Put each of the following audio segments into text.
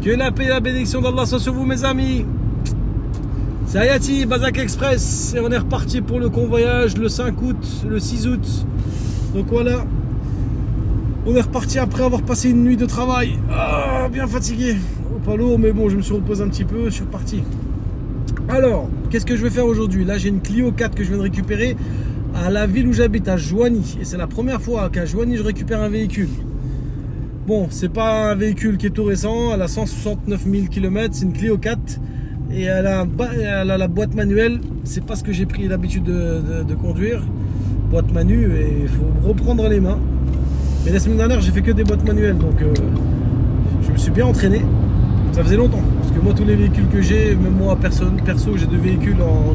Que la paix et la bénédiction d'Allah soient sur vous, mes amis. C'est Hayati, Bazak Express. Et on est reparti pour le convoyage le 5 août, le 6 août. Donc voilà. On est reparti après avoir passé une nuit de travail. Ah, bien fatigué. Pas lourd, mais bon, je me suis reposé un petit peu. Je suis reparti. Alors, qu'est-ce que je vais faire aujourd'hui? Là, j'ai une Clio 4 que je viens de récupérer à la ville où j'habite, à Joigny. Et c'est la première fois qu'à Joigny, je récupère un véhicule. Bon, c'est pas un véhicule qui est tout récent, elle a 169 000 km, c'est une Clio 4 et elle a la boîte manuelle, c'est pas ce que j'ai pris l'habitude de conduire, boîte manu, et il faut reprendre les mains. Mais la semaine dernière j'ai fait que des boîtes manuelles, donc je me suis bien entraîné, ça faisait longtemps, parce que moi tous les véhicules que j'ai, même moi perso j'ai deux véhicules en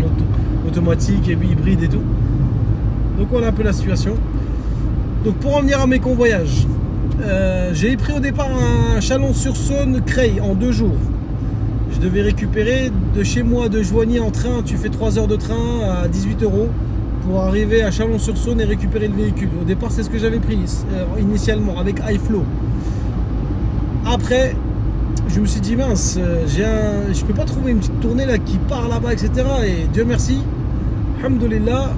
automatique et hybride et tout. Donc voilà un peu la situation. Donc pour en venir à mes convoyages, j'ai pris au départ un Chalon-sur-Saône Creil en 2 jours. Je devais récupérer de chez moi de Joigny en train, tu fais 3 heures de train à 18 € pour arriver à Chalon-sur-Saône et récupérer le véhicule. Au départ c'est ce que j'avais pris initialement avec iFlow. Après je me suis dit mince, je peux pas trouver une petite tournée là qui part là-bas, etc. Et Dieu merci, alhamdoulilah,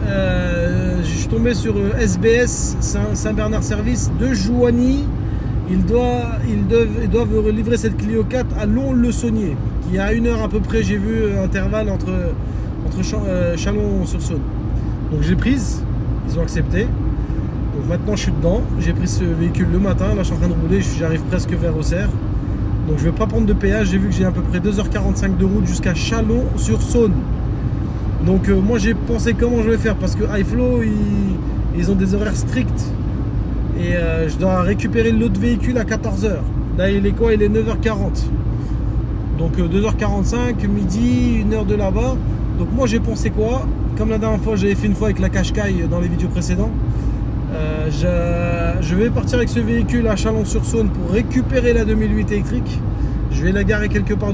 je suis tombé sur SBS Saint-Bernard Service de Joigny. Ils doivent livrer cette Clio 4 à Lons-le-Saunier, qui est à 1 heure à peu près, j'ai vu intervalle entre Chalon-sur-Saône. Donc j'ai prise, ils ont accepté. Donc maintenant je suis dedans, j'ai pris ce véhicule le matin, là je suis en train de rouler, j'arrive presque vers Auxerre. Donc je vais pas prendre de péage, j'ai vu que j'ai à peu près 2h45 de route jusqu'à Chalon-sur-Saône. Donc moi j'ai pensé comment je vais faire, parce que iFlow ils ont des horaires stricts et je dois récupérer l'autre véhicule à 14h. Là il est quoi? Il est 9h40. Donc 2h45, midi, 1 heure de là-bas. Donc moi j'ai pensé quoi? Comme la dernière fois j'avais fait une fois avec la Qashqai dans les vidéos précédentes, je vais partir avec ce véhicule à Chalon-sur-Saône pour récupérer la 2008 électrique. Je vais la garer quelque part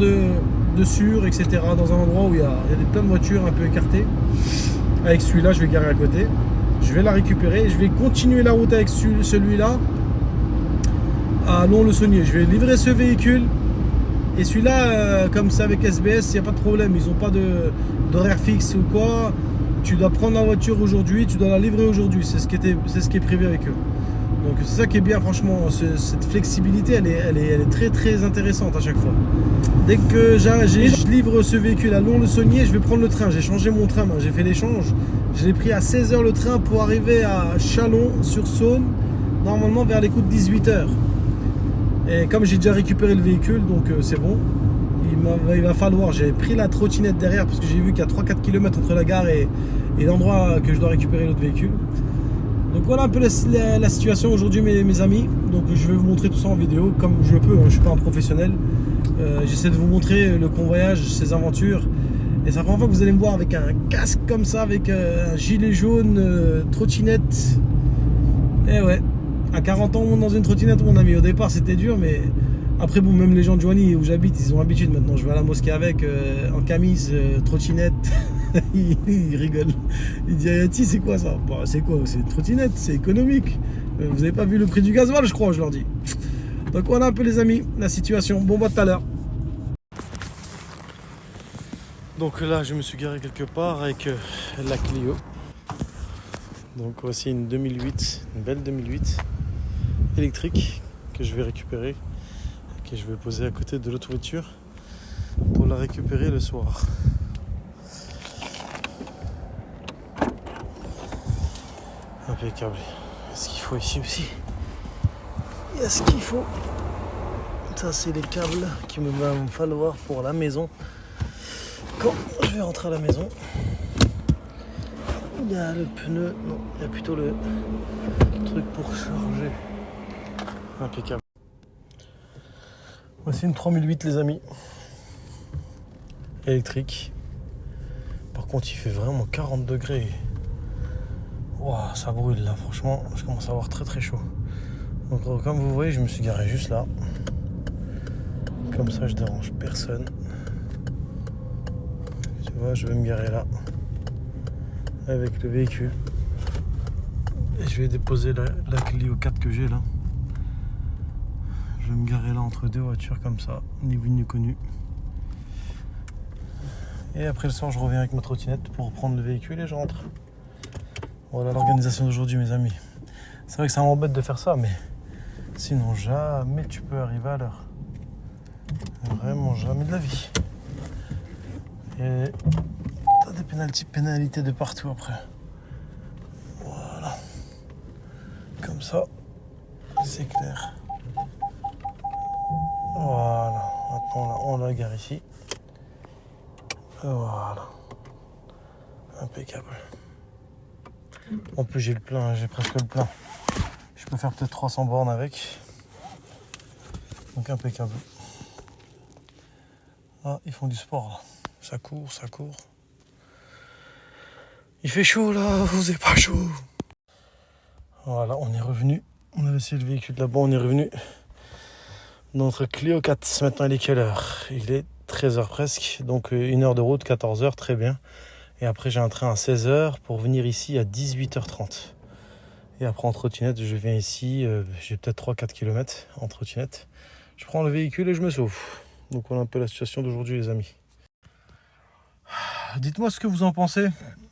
dessus, etc. dans un endroit où il y a plein de voitures un peu écartées. Avec celui-là, je vais garer à côté. Je vais la récupérer. Je vais continuer la route avec celui-là à Lons-le-Saunier. Je vais livrer ce véhicule. Et celui-là, comme c'est avec SBS, il n'y a pas de problème. Ils n'ont pas d'horaire fixe ou quoi. Tu dois prendre la voiture aujourd'hui, tu dois la livrer aujourd'hui. C'est ce qui est prévu avec eux. Donc c'est ça qui est bien, franchement, cette flexibilité, elle est très très intéressante à chaque fois. Dès que je livre ce véhicule à Lons-le-Saunier, je vais prendre le train. J'ai changé mon train, j'ai fait l'échange. Je l'ai pris à 16h le train pour arriver à Chalon-sur-Saône, normalement vers les coups de 18h. Et comme j'ai déjà récupéré le véhicule, donc c'est bon. Il va falloir, j'ai pris la trottinette derrière parce que j'ai vu qu'il y a 3-4 km entre la gare et l'endroit que je dois récupérer l'autre véhicule. Donc voilà un peu la situation aujourd'hui, mes amis. Donc je vais vous montrer tout ça en vidéo comme je peux, je ne suis pas un professionnel. J'essaie de vous montrer le convoyage, ses aventures. Et c'est la première fois que vous allez me voir avec un casque comme ça, avec un gilet jaune, trottinette. Et ouais, à 40 ans on monte dans une trottinette, mon ami. Au départ c'était dur, mais après bon, même les gens de Joigny où j'habite, ils ont l'habitude maintenant. Je vais à la mosquée avec, en camise, trottinette. Il rigole. Il dit Hayati, c'est quoi ça? Bah, c'est quoi? C'est une trottinette, c'est économique. Vous avez pas vu le prix du gasoil, je crois, je leur dis. Donc voilà un peu les amis, la situation. Bon, bah tout à l'heure. Donc là, je me suis garé quelque part avec la Clio. Donc voici une 2008, une belle 2008 électrique que je vais récupérer, que je vais poser à côté de l'autre voiture pour la récupérer le soir. Impeccable. Il y a ce qu'il faut ici aussi. Il y a ce qu'il faut. Ça, c'est les câbles qu'il va me falloir pour la maison. Quand je vais rentrer à la maison, il y a le pneu. Non, il y a plutôt le truc pour charger. Impeccable. Voici une 3008, les amis. Électrique. Par contre, il fait vraiment 40 degrés. Wow, ça brûle là, franchement, je commence à avoir très très chaud. Donc comme vous voyez, je me suis garé juste là. Comme ça, je dérange personne. Tu vois, je vais me garer là. Avec le véhicule. Et je vais déposer la Clio 4 que j'ai là. Je vais me garer là entre deux voitures comme ça, ni vu ni connu. Et après le soir, je reviens avec ma trottinette pour prendre le véhicule et je rentre. Voilà l'organisation d'aujourd'hui, mes amis. C'est vrai que ça m'embête de faire ça, mais sinon jamais tu peux arriver à l'heure. Vraiment jamais de la vie. Et t'as des pénalités de partout après. Voilà. Comme ça, c'est clair. Voilà. Maintenant, on la gare ici. Voilà. Impeccable. En plus, j'ai le plein, j'ai presque le plein. Je peux faire peut-être 300 bornes avec. Donc impeccable. Ah, ils font du sport là. Ça court, ça court. Il fait chaud là, vous n'êtes pas chaud. Voilà, on est revenu. On a laissé le véhicule là-bas, on est revenu dans notre Clio 4. Maintenant, il est quelle heure? Il est 13h presque. Donc 1 heure de route, 14h, très bien. Et après, j'ai un train à 16h pour venir ici à 18h30. Et après, en trottinette, je viens ici. J'ai peut-être 3-4 km en trottinette. Je prends le véhicule et je me sauve. Donc voilà un peu la situation d'aujourd'hui, les amis. Dites-moi ce que vous en pensez.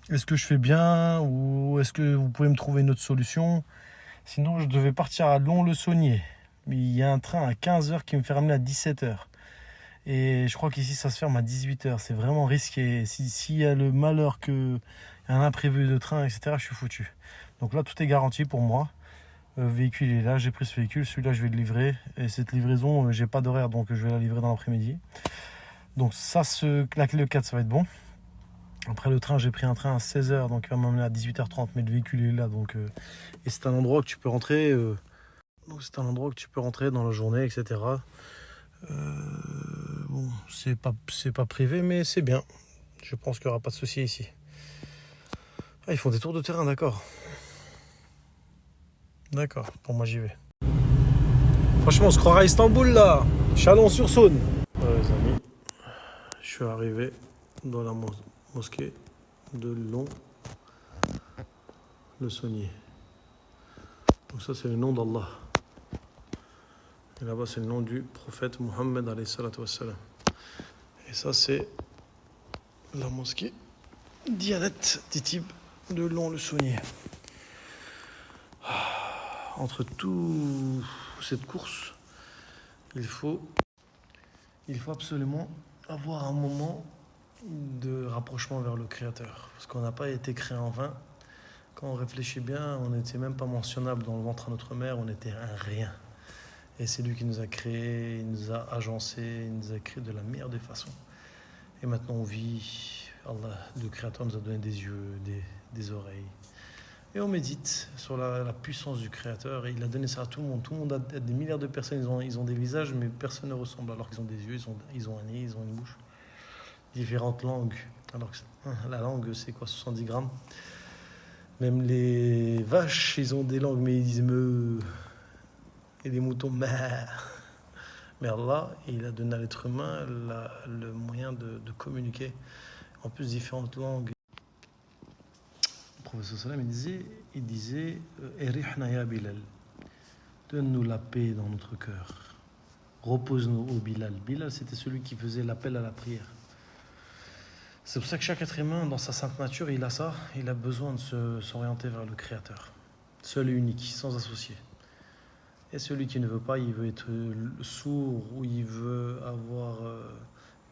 Est-ce que je fais bien ou est-ce que vous pouvez me trouver une autre solution? Sinon, je devais partir à Lons-le-Saunier. Mais il y a un train à 15h qui me fait ramener à 17h. Et je crois qu'ici, ça se ferme à 18h. C'est vraiment risqué. S'il y a le malheur qu'il y a un imprévu de train, etc., je suis foutu. Donc là, tout est garanti pour moi. Le véhicule est là, j'ai pris ce véhicule. Celui-là, je vais le livrer. Et cette livraison, j'ai pas d'horaire, donc je vais la livrer dans l'après-midi. Donc ça, la Clio 4, ça va être bon. Après le train, j'ai pris un train à 16h, donc il va m'emmener à 18h30, mais le véhicule est là, donc et c'est un endroit que tu peux rentrer. Donc c'est un endroit que tu peux rentrer dans la journée, etc. Bon, c'est pas privé, mais c'est bien. Je pense qu'il n'y aura pas de souci ici. Ah, ils font des tours de terrain, d'accord. D'accord, pour moi j'y vais. Franchement, on se croirait à Istanbul là, Chalon-sur-Saône. Voilà les amis, je suis arrivé dans la mosquée de Lons-le-Saunier. Donc ça c'est le nom d'Allah. Et là-bas c'est le nom du prophète Mohammed alayhi salatu wassalam. Et ça c'est la mosquée Diyanet Titib de Lons-le-Saunier. Entre toute cette course, il faut absolument avoir un moment de rapprochement vers le Créateur. Parce qu'on n'a pas été créé en vain. Quand on réfléchit bien, on n'était même pas mentionnable dans le ventre de notre mère, on était un rien. Et c'est lui qui nous a créés, il nous a agencés, il nous a créés de la meilleure des façons. Et maintenant on vit, Allah, le Créateur nous a donné des yeux, des oreilles. Et on médite sur la puissance du Créateur. Et il a donné ça à tout le monde. Tout le monde a des milliards de personnes, ils ont des visages, mais personne ne ressemble. Alors qu'ils ont des yeux, ils ont un nez, ils ont une bouche. Différentes langues. Alors que la langue, c'est quoi, 70 grammes. Même les vaches, ils ont des langues, mais ils disent me. Et les moutons, mère. Mais Allah, il a donné à l'être humain le moyen de communiquer. En plus, différentes langues. Le professeur Salam, il disait Erihna ya Bilal, donne-nous la paix dans notre cœur. Repose-nous au Bilal. Bilal, c'était celui qui faisait l'appel à la prière. C'est pour ça que chaque être humain, dans sa sainte nature, il a ça. Il a besoin de s'orienter vers le Créateur. Seul et unique, sans associé. Et celui qui ne veut pas, il veut être sourd ou il veut avoir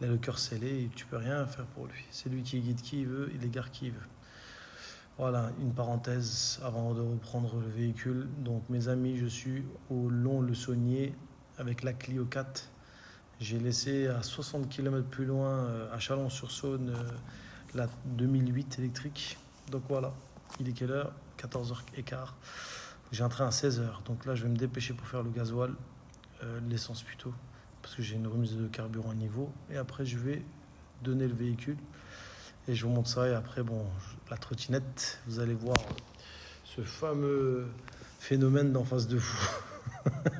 le cœur scellé. Et tu peux rien faire pour lui. C'est lui qui guide qui il veut, il égare qui il veut. Voilà, une parenthèse avant de reprendre le véhicule. Donc mes amis, je suis au Lons-le-Saunier avec la Clio 4. J'ai laissé à 60 km plus loin, à Chalon-sur-Saône, la 2008 électrique. Donc voilà, il est quelle heure? 14h15. J'ai un train à 16h. Donc là, je vais me dépêcher pour faire le gasoil, l'essence plutôt, parce que j'ai une remise de carburant à niveau. Et après, je vais donner le véhicule. Et je vous montre ça. Et après, bon, la trottinette, vous allez voir ce fameux phénomène d'en face de vous.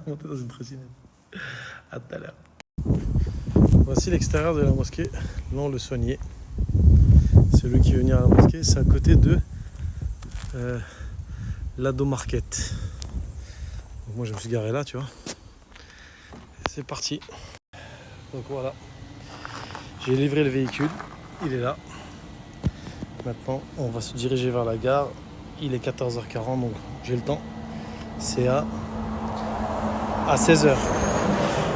Monter dans une trottinette. À tout à l'heure. Voici l'extérieur de la mosquée Lons-le-Saunier. Celui qui veut venir à la mosquée, c'est à côté de l'Ado Market. Donc moi, je me suis garé là, tu vois. c'est parti. Donc voilà, j'ai livré le véhicule, il est là. Maintenant, on va se diriger vers la gare. Il est 14h40, donc j'ai le temps. C'est à 16h.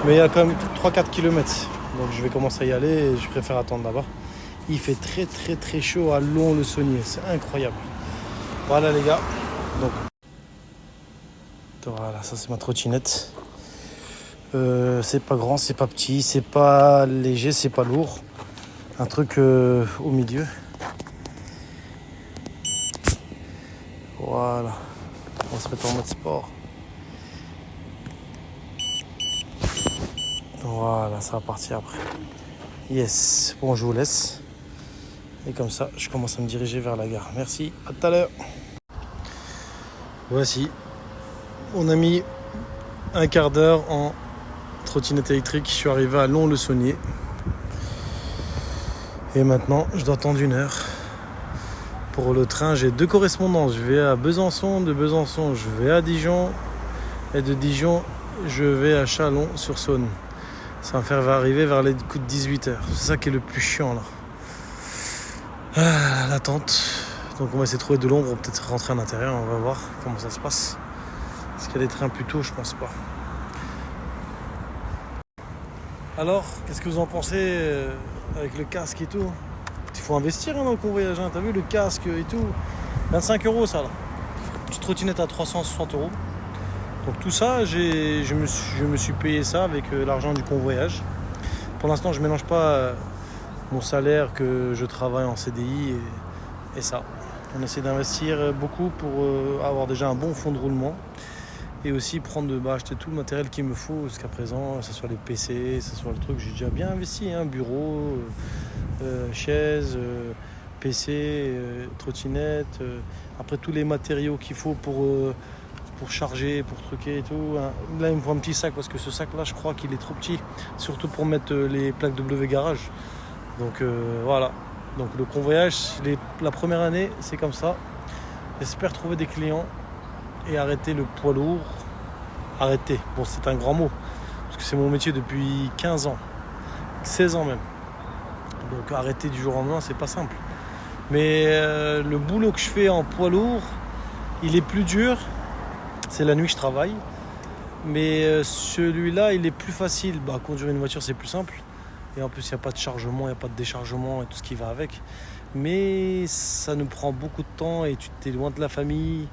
Mais il y a quand même 3-4 km. Donc je vais commencer à y aller et je préfère attendre là-bas. Il fait très chaud à Lons-le-Saunier. C'est incroyable. Voilà les gars. Donc voilà, ça c'est ma trottinette. C'est pas grand, c'est pas petit, c'est pas léger, c'est pas lourd. Un truc au milieu. Voilà. On va se mettre en mode sport. Voilà, ça va partir après. Yes. Bon, je vous laisse. Et comme ça, je commence à me diriger vers la gare. Merci, à tout à l'heure. Voici. On a mis un quart d'heure en trottinette électrique. Je suis arrivé à Lons-le-Saunier. Et maintenant, je dois attendre 1 heure. Pour le train, j'ai 2 correspondances. Je vais à Besançon. De Besançon, je vais à Dijon. Et de Dijon, je vais à Chalon-sur-Saône. Ça va me faire arriver vers les coups de 18h. C'est ça qui est le plus chiant là. L'attente. Donc on va essayer de trouver de l'ombre. On va peut-être rentrer à l'intérieur. On va voir comment ça se passe. Est-ce qu'il y a des trains plus tôt? Je pense pas. Alors, qu'est-ce que vous en pensez avec le casque et tout? Il faut investir dans le convoyage. T'as vu le casque et tout? 25 € ça là. Petite trottinette à 360 €. Donc tout ça, je me suis payé ça avec l'argent du convoyage. Pour l'instant, je ne mélange pas mon salaire que je travaille en CDI et ça. On essaie d'investir beaucoup pour avoir déjà un bon fonds de roulement et aussi acheter tout le matériel qu'il me faut jusqu'à présent, que ce soit les PC, que ce soit le truc. J'ai déjà bien investi, bureau, chaise, PC, trottinette, après tous les matériaux qu'il faut pour charger, pour truquer et tout. Là, il me faut un petit sac parce que ce sac-là, je crois qu'il est trop petit, surtout pour mettre les plaques W garage. Donc voilà. Donc le convoyage, la première année, c'est comme ça. J'espère trouver des clients et arrêter le poids lourd. Arrêter, bon, c'est un grand mot parce que c'est mon métier depuis 15 ans, 16 ans même. Donc arrêter du jour au lendemain, c'est pas simple. Mais le boulot que je fais en poids lourd, il est plus dur. C'est la nuit que je travaille. Mais celui-là, il est plus facile. Conduire une voiture, c'est plus simple. Et en plus, il n'y a pas de chargement, il n'y a pas de déchargement et tout ce qui va avec. Mais ça nous prend beaucoup de temps et tu t'es loin de la famille.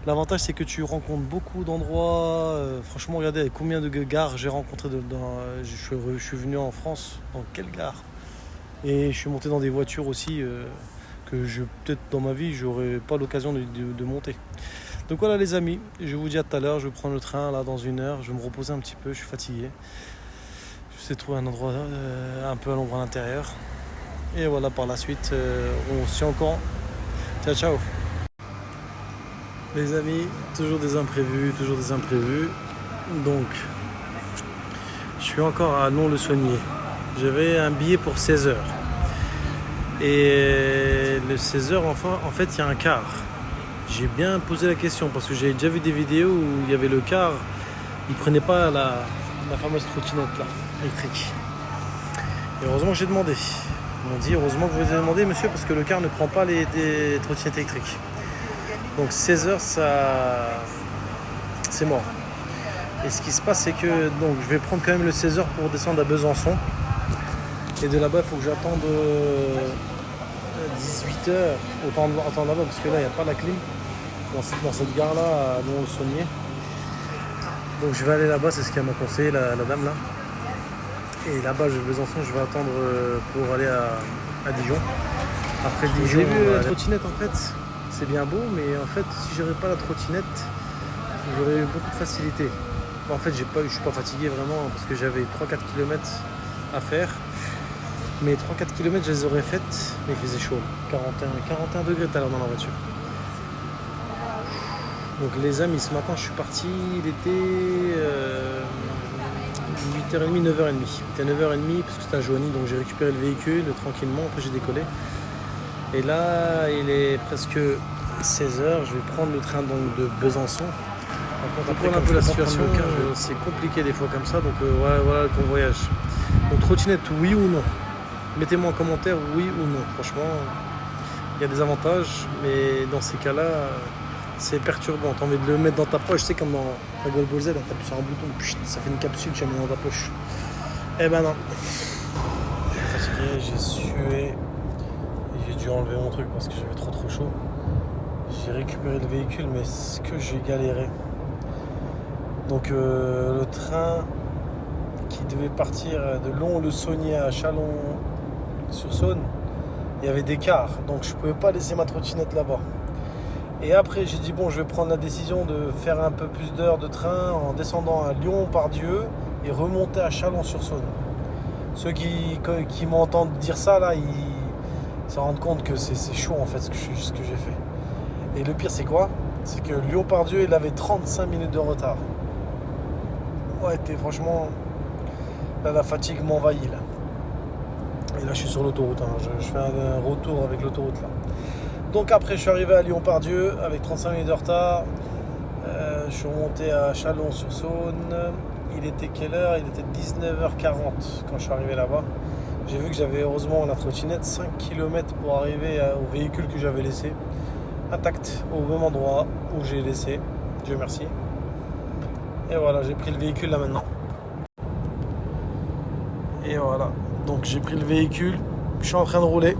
L'avantage, c'est que tu rencontres beaucoup d'endroits. Franchement, regardez combien de gares j'ai rencontré. Je suis venu en France. Dans quelle gare? Et je suis monté dans des voitures aussi que peut-être dans ma vie, j'aurais pas l'occasion de monter. Donc voilà les amis, je vous dis à tout à l'heure, je vais prendre le train là dans 1 heure, je vais me reposer un petit peu, je suis fatigué. Je sais trouver un endroit un peu à l'ombre à l'intérieur. Et voilà, par la suite, on se tient encore. Ciao ciao. Les amis, toujours des imprévus. Donc, je suis encore à Lons-le-Saunier. J'avais un billet pour 16h. Et le 16h, enfin, en fait, il y a un quart. J'ai bien posé la question parce que j'ai déjà vu des vidéos où il y avait le car, il prenait pas la fameuse trottinette là, électrique. Et heureusement que j'ai demandé. Ils m'ont dit heureusement que vous avez demandé monsieur parce que le car ne prend pas des trottinettes électriques. Donc 16h ça c'est mort. Et ce qui se passe c'est que donc je vais prendre quand même le 16h pour descendre à Besançon. Et de là-bas il faut que j'attende 18h, autant attendre là-bas parce que là il n'y a pas la clim dans cette gare-là à Lons-le-Saunier. Donc je vais aller là-bas, c'est ce qu'elle m'a conseillé la dame là. Et là-bas, Besançon, je vais attendre pour aller à Dijon. Après Dijon, j'ai vu la trottinette en fait, c'est bien beau, mais en fait si j'aurais pas la trottinette, j'aurais eu beaucoup de facilité. En fait je suis pas fatigué vraiment parce que j'avais 3-4 km à faire. Mais 3-4 km je les aurais faites, mais il faisait chaud, 41 degrés tout à l'heure dans la voiture. Donc les amis, ce matin je suis parti, il était 8h30, 9h30. Il était 9h30 parce que c'était à Joigny, donc j'ai récupéré le véhicule tranquillement, après j'ai décollé. Et là il est presque 16h, je vais prendre le train donc de Besançon Je comprends un peu la situation, c'est compliqué des fois comme ça, donc voilà ton voyage. Donc trottinette, oui ou non? Mettez-moi en commentaire oui ou non. Franchement, il y a des avantages, mais dans ces cas-là, c'est perturbant. T'as envie de le mettre dans ta poche, c'est comme dans Dragon Ball Z, t'appuies sur un bouton, ça fait une capsule, tu la mets dans ta poche. Eh ben non. Je suis fatigué, j'ai sué, et j'ai dû enlever mon truc parce que j'avais trop chaud. J'ai récupéré le véhicule, mais ce que j'ai galéré. Donc le train qui devait partir de Lons-le-Saunier à Chalon-sur-Saône, il y avait des cars, donc je ne pouvais pas laisser ma trottinette là-bas. Et après j'ai dit bon, je vais prendre la décision de faire un peu plus d'heures de train en descendant à Lyon-Pardieu et remonter à Chalon-sur-Saône. Ceux qui m'entendent dire ça là, ils se rendent compte que c'est chaud en fait ce que j'ai fait. Et le pire c'est quoi? C'est que Lyon-Pardieu il avait 35 minutes de retard. Ouais, franchement, là la fatigue m'envahit là. Et là je suis sur l'autoroute, hein. Je fais un retour avec l'autoroute là. Donc après je suis arrivé à Lyon-Pardieu avec 35 minutes de retard. Je suis remonté à Chalon-sur-Saône. Il était quelle heure? Il était 19h40 quand je suis arrivé là-bas. J'ai vu que j'avais heureusement la trottinette 5 km pour arriver au véhicule que j'avais laissé intact au même endroit où j'ai laissé. Dieu merci. Et voilà, j'ai pris le véhicule là maintenant. Et voilà, donc j'ai pris le véhicule. Je suis en train de rouler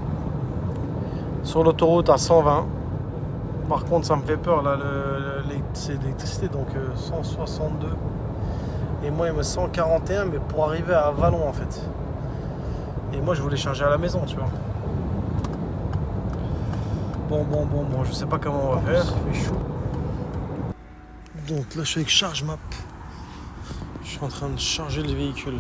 sur l'autoroute à 120. Par contre, ça me fait peur là, c'est l'électricité, donc 162. Et moi, il me 141, mais pour arriver à Vallon en fait. Et moi, je voulais charger à la maison, tu vois. Bon, je sais pas comment on va faire. Il fait chaud. Donc là, je suis avec Charge Map. Je suis en train de charger le véhicule.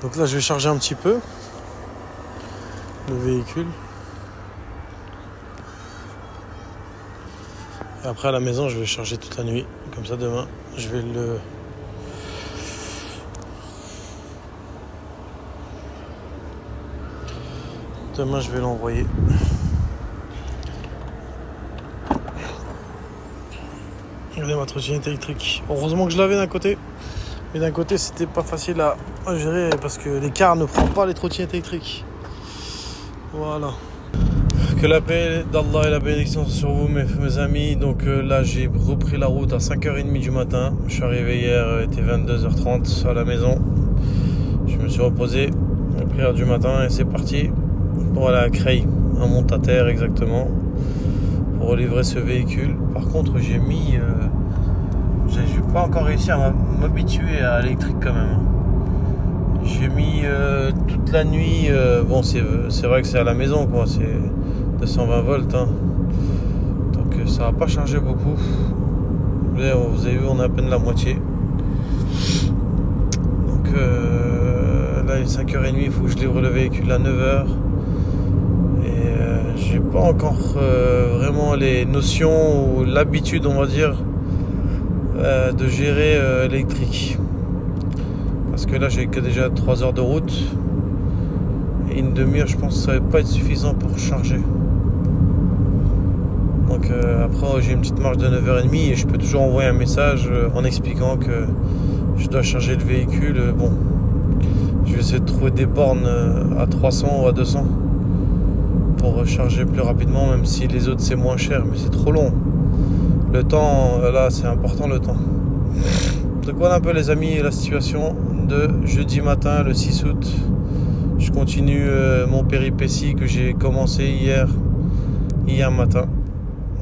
Donc là, je vais charger un petit peu le véhicule. Et après, à la maison, je vais charger toute la nuit. Comme ça, demain, je vais le... Demain, je vais l'envoyer. Regardez ma trottinette électrique. Heureusement que je l'avais d'un côté. Mais d'un côté, c'était pas facile à gérer parce que les cars ne prennent pas les trottinettes électriques. Voilà. Que la paix d'Allah et la bénédiction sur vous, mes amis. Donc là, j'ai repris la route à 5h30 du matin. Je suis arrivé hier, il était 22h30 à la maison. Je me suis reposé à la prière du matin et c'est parti pour aller à Creil, à Montataire exactement, pour livrer ce véhicule. Par contre, j'ai pas encore réussi à m'habituer à l'électrique quand même. J'ai mis toute la nuit. Bon, c'est vrai que c'est à la maison, quoi. C'est 220 volts. Hein. Donc ça va pas charger beaucoup. Vous avez vu, on a à peine la moitié. Donc là, il est 5h30. Il faut que je livre le véhicule à 9h. Et j'ai pas encore vraiment les notions ou l'habitude, on va dire, de gérer l'électrique. Parce que là, j'ai que déjà 3 heures de route. Et une demi-heure, je pense que ça va pas être suffisant pour charger. Donc après, j'ai une petite marge de 9h30 et je peux toujours envoyer un message en expliquant que je dois charger le véhicule. Bon, je vais essayer de trouver des bornes à 300 ou à 200 pour recharger plus rapidement, même si les autres c'est moins cher, mais c'est trop long. Le temps, là, c'est important le temps. Donc voilà un peu les amis la situation de jeudi matin, le 6 août. Je continue mon péripétie que j'ai commencé hier matin.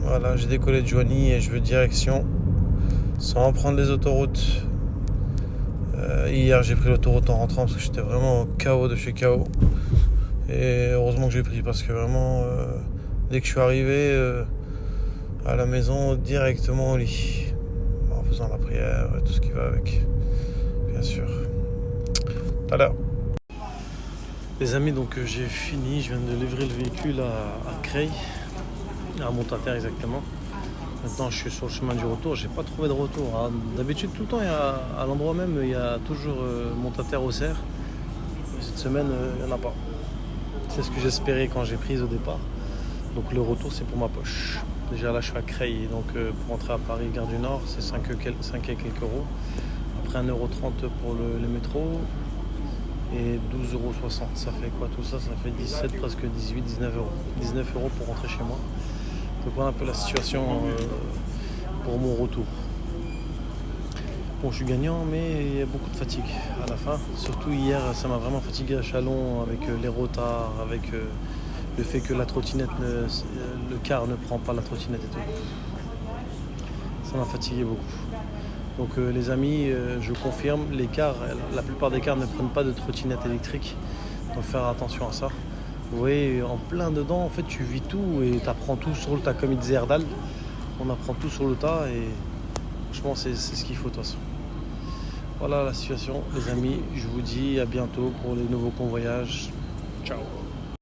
Voilà, j'ai décollé de Joigny et je veux direction sans prendre les autoroutes. Hier, j'ai pris l'autoroute en rentrant parce que j'étais vraiment KO de chez KO. Et heureusement que j'ai pris parce que vraiment, dès que je suis arrivé à la maison, directement au lit. En faisant la prière et tout ce qui va avec, bien sûr. À l'heure. Les amis, donc j'ai fini, je viens de livrer le véhicule à Creil, à Montataire exactement. Maintenant je suis sur le chemin du retour, j'ai pas trouvé de retour. Alors, d'habitude tout le temps, à l'endroit même, il y a toujours Montataire au cerf. Cette semaine, il n'y en a pas. C'est ce que j'espérais quand j'ai pris au départ. Donc le retour c'est pour ma poche. Déjà là je suis à Creil, donc pour rentrer à Paris, Gare du Nord, c'est 5 et quelques euros. Après 1,30 € pour le métro et 12,60 €. Ça fait quoi tout ça? Ça fait 17, presque 18, 19 euros. 19 € pour rentrer chez moi. Donc voilà un peu la situation pour mon retour. Bon, je suis gagnant, mais il y a beaucoup de fatigue à la fin. Surtout hier, ça m'a vraiment fatigué à Chalon avec les retards, avec le fait que la trottinette, le car ne prend pas la trottinette et tout. Ça m'a fatigué beaucoup. Donc les amis, je confirme, les cars, la plupart des cars ne prennent pas de trottinette électrique. Donc faire attention à ça. Vous voyez, en plein dedans, en fait, tu vis tout et tu apprends tout sur le tas, comme il disait Erdal. On apprend tout sur le tas et franchement, c'est ce qu'il faut de toute façon. Voilà la situation, les amis. Je vous dis à bientôt pour les nouveaux convoyages. Ciao.